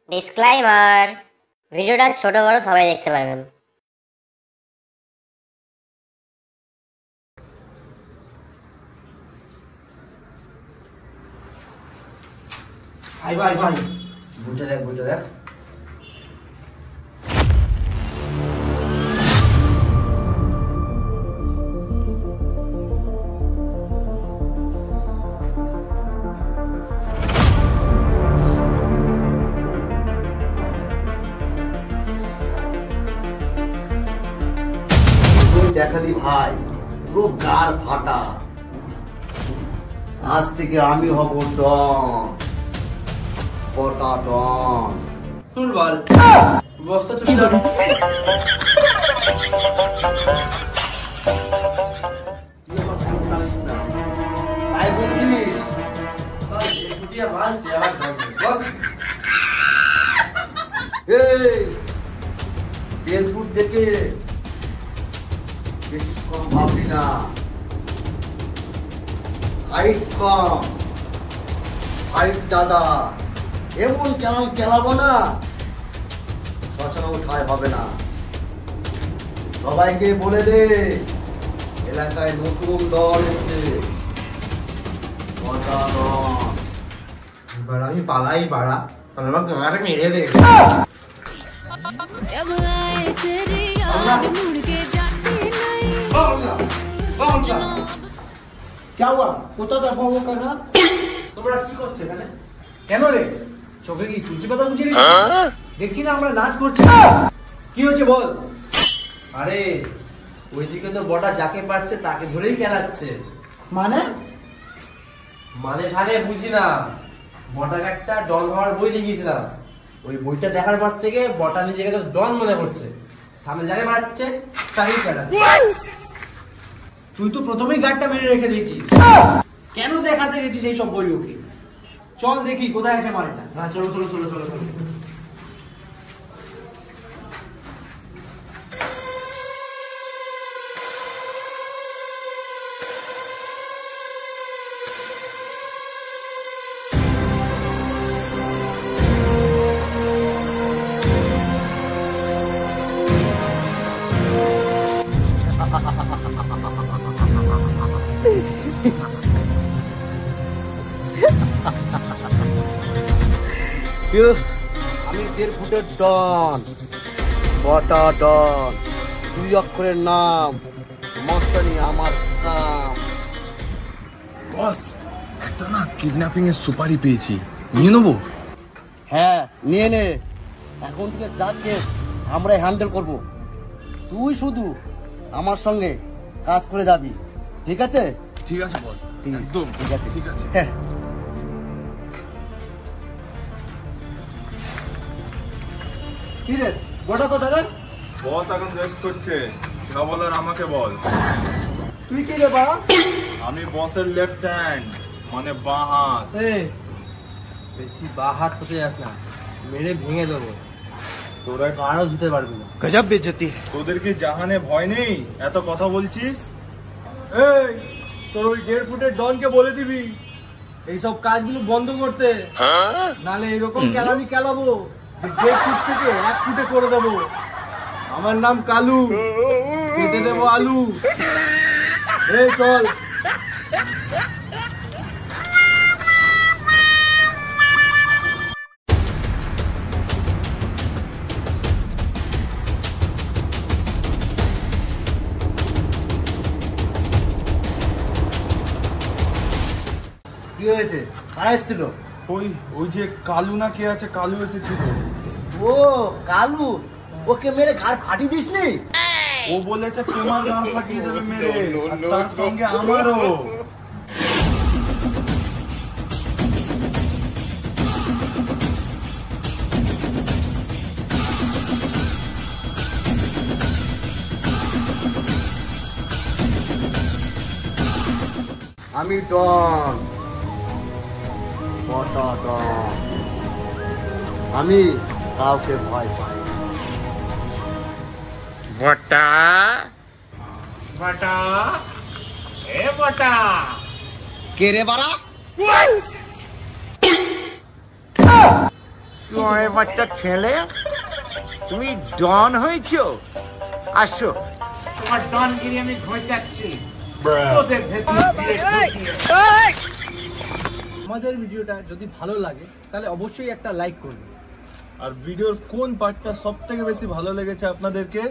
Disclaimer, ভিডিওটা ছোট বড় সবাই দেখতে পারবেন। ভাই ভাই ভাই বুঝে দেখ দেখালি ভাই পুরো গার ফাটা। আজ থেকে আমি হব ডন, পটা ডন। তুলবাল বস্তা চুপ তাই বলছিস? এই 1.5 ফুট দেখে বেশি কম ভাববি না। হাইট কম, হাইট জাদা। এমন কেমন খেলাবো না, শ্মশানে উঠায় হবে না। সবাইকে বলে দে এলাকায় নতুন দল এসেছে। আমি পালাই বাড়া, আমার গাঁড়ে মেরে দে। जब आए तेरी याद मुड़ के जाती नहीं सजना। क्या हुआ? কোথা থেকে ভোগ করা? তোমরা কি করছো এখানে? কেন রে? চোখে কি তুলসী পাতা বুঝে রে? দেখছি না আমরা নাচ করছি। কি হয়েছে বল? আরে ওইদিকে তো বটা যাকে পারছে তাকে ধরেই খেলাচ্ছে। মানে ঠানে বুঝি না। বটাকে একটা ডন হওয়ার বই দিয়ে গিয়েছিলাম। ওই বইটা দেখার পর থেকে বটা নিজেকে তো ডন মনে করছে। সামনে যাকে মারছে তাকেই খেলাচ্ছে। তুই তো প্রথমেই গাড়টা মেরে রেখে দিয়েছিস। কেন দেখাতে গেছিস এই সব বই ওকে? চল দেখি কোথায় আছে মালটা। হ্যাঁ চলো চলো চলো চলো চলো। আমি 1.5 ফুটের ডন, বটা ডন। 2 অক্ষরের নাম, মস্তানি আমার কাম। বস, একটা না কিডন্যাপিং এর সুপারি পেয়েছি, নিয়ে নেবো? হ্যাঁ নিয়ে নে। এখন থেকে যা কেস আমরাই হ্যান্ডেল করব। তুই শুধু আমার সঙ্গে কাজ করে যাবি, ঠিক আছে? ঠিক আছে বস, একদম ঠিক আছে ঠিক আছে। হ্যাঁ। কি রে বটা কোথায় রে? বস এখন রেস্ট করছে, না বলার আমাকে বল। তুই কি রে বাবা? আমি বসের লেফট হ্যান্ড, মানে বাঁ হাত। বেশি বা হাত হতে যাস না, মেরে ভেঙে দেবো। তোরা আরো ধুতে পারবি না। তোদের কি জাহানে ভয় নেই? এত কথা বলছিস। এই তোর ওই 1.5 ফুটের ডনকে বলে দিবি এইসব কাজগুলো বন্ধ করতে, নালে এরকম কেলামি কেলাবো যে 1.5 ফুট থেকে 1 ফুটে করে দেবো। আমার নাম কালু, কেটে দেবো আলু। এই চল। কি হয়েছে? কারা এসেছিল? ওই যে কালু না কে আছে, কালু এসেছিল। ও কালু, ওকে মেরে ঘাড় ফাটিয়ে দিস নি? ও বলেছে তোমার গান ফাটিয়ে দেবে মেরে, আর তার সঙ্গে আমারও। আমি ডন, বটা ডন। আমি কাউকে ভয় পাই না। বটা বটা এ বটা কে রে বাড়া? চোঁড়ে বাচ্চা ছেলে, তুমি ডন হয়েছো? আসো, তোমার ডনগিরি আমি ঘোচাচ্ছি তোদের ভেতর দিয়ে ঢুকিয়ে। আমাদের ভিডিওটা যদি ভালো লাগে তাহলে অবশ্যই একটা লাইক করবেন। আর ভিডিওর কোন পার্টটা সব থেকে বেশি ভালো লেগেছে আপনাদেরকে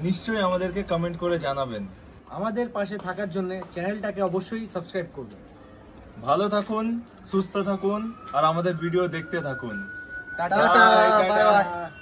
নিশ্চয়ই আমাদেরকে কমেন্ট করে জানাবেন। আমাদের পাশে থাকার জন্য চ্যানেলটাকে অবশ্যই সাবস্ক্রাইব করবেন। ভালো থাকুন, সুস্থ থাকুন আর আমাদের ভিডিও দেখতে থাকুন। Tata, Bye, bye bye. Tata.